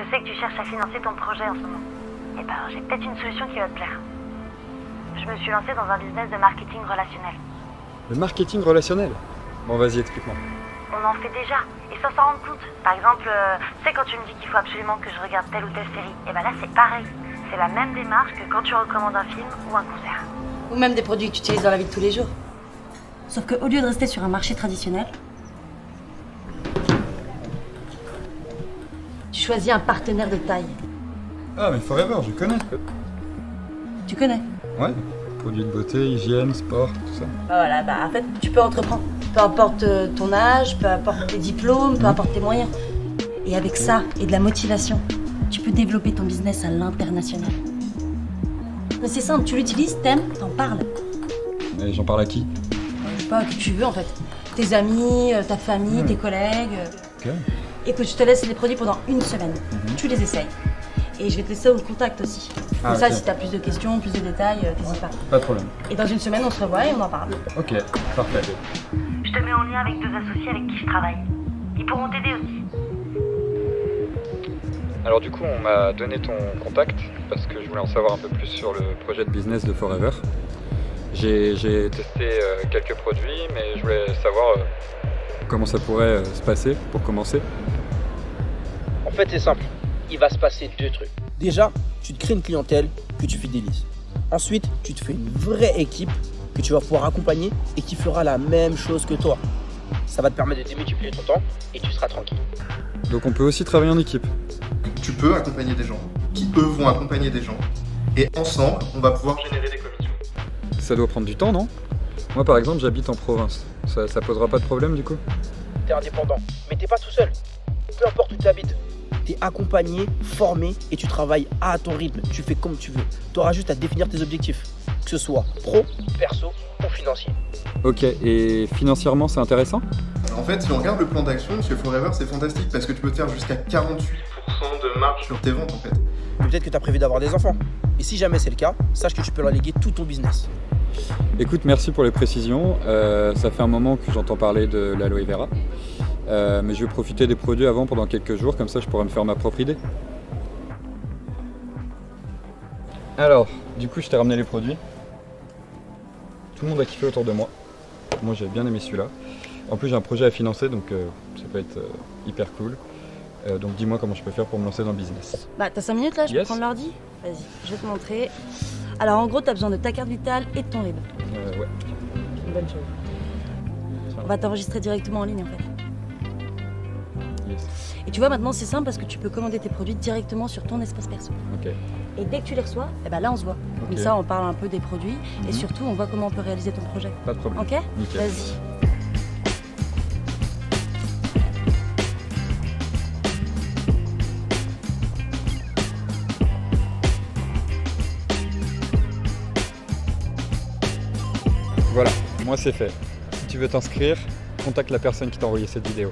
Je sais que tu cherches à financer ton projet en ce moment. Eh ben, j'ai peut-être une solution qui va te plaire. Je me suis lancée dans un business de marketing relationnel. Le marketing relationnel? Bon, vas-y, explique-moi. On en fait déjà, et sans s'en rendre compte. Par exemple, tu sais quand tu me dis qu'il faut absolument que je regarde telle ou telle série, et ben là c'est pareil. C'est la même démarche que quand tu recommandes un film ou un concert. Ou même des produits que tu utilises dans la vie de tous les jours. Sauf qu'au lieu de rester sur un marché traditionnel, tu choisis un partenaire de taille. Ah, mais Forever, je connais. Tu connais? Ouais. Produits de beauté, hygiène, sport, tout ça. Voilà, en fait, tu peux entreprendre. Peu importe ton âge, peu importe tes diplômes, peu importe tes moyens. Et avec ça et de la motivation, tu peux développer ton business à l'international. Mais c'est simple, tu l'utilises, t'aimes, t'en parles. Et j'en parle à qui? Je sais pas, qui tu veux en fait. Tes amis, ta famille, tes collègues. Ok. Écoute, je te laisse les produits pendant une semaine. Tu les essayes. Et je vais te laisser au contact aussi. Comme ça, ok. si t'as plus de questions, plus de détails, t'hésites pas. Pas de problème. Et dans une semaine, on se revoit et on en parle. Ok, parfait. Je te mets en lien avec 2 associés avec qui je travaille. Ils pourront t'aider aussi. Alors du coup, on m'a donné ton contact parce que je voulais en savoir un peu plus sur le projet de business de Forever. J'ai testé quelques produits, mais je voulais savoir comment ça pourrait se passer pour commencer. En fait, c'est simple. Il va se passer 2 trucs. Déjà, tu te crées une clientèle que tu fidélises. Ensuite, tu te fais une vraie équipe que tu vas pouvoir accompagner et qui fera la même chose que toi. Ça va te permettre de démultiplier ton temps et tu seras tranquille. Donc on peut aussi travailler en équipe. Tu peux accompagner des gens qui, eux, vont accompagner des gens. Et ensemble, on va pouvoir générer des commissions. Ça doit prendre du temps, non? Moi par exemple, j'habite en province. Ça posera pas de problème du coup? T'es indépendant, mais t'es pas tout seul. Peu importe où tu habites. T'es accompagné, formé et tu travailles à ton rythme. Tu fais comme tu veux. Tu auras juste à définir tes objectifs. Que ce soit pro, perso ou financier. Ok, et financièrement c'est intéressant? En fait, si on regarde le plan d'action, chez Forever, c'est fantastique parce que tu peux faire jusqu'à 48% de marge sur tes ventes en fait. Mais peut-être que tu as prévu d'avoir des enfants. Et si jamais c'est le cas, sache que tu peux leur léguer tout ton business. Écoute, merci pour les précisions. Ça fait un moment que j'entends parler de l'aloe vera. Mais je vais profiter des produits avant pendant quelques jours, comme ça je pourrai me faire ma propre idée. Alors, du coup je t'ai ramené les produits. Tout le monde a kiffé autour de moi. Moi j'ai bien aimé celui-là. En plus j'ai un projet à financer, donc ça peut être hyper cool. Donc dis-moi comment je peux faire pour me lancer dans le business. Bah, t'as 5 minutes là, je peux Yes. prendre l'ordi? Vas-y, je vais te montrer. Alors en gros, t'as besoin de ta carte vitale et de ton RIB. Ouais. Une bonne chose. On va t'enregistrer directement en ligne en fait. Yes. Et tu vois, maintenant c'est simple parce que tu peux commander tes produits directement sur ton espace perso. Ok. Et dès que tu les reçois, eh ben là on se voit. Ok. Comme ça, on parle un peu des produits et surtout on voit comment on peut réaliser ton projet. Pas de problème. Ok? Nickel. Vas-y. Voilà, moi c'est fait. Si tu veux t'inscrire, contacte la personne qui t'a envoyé cette vidéo.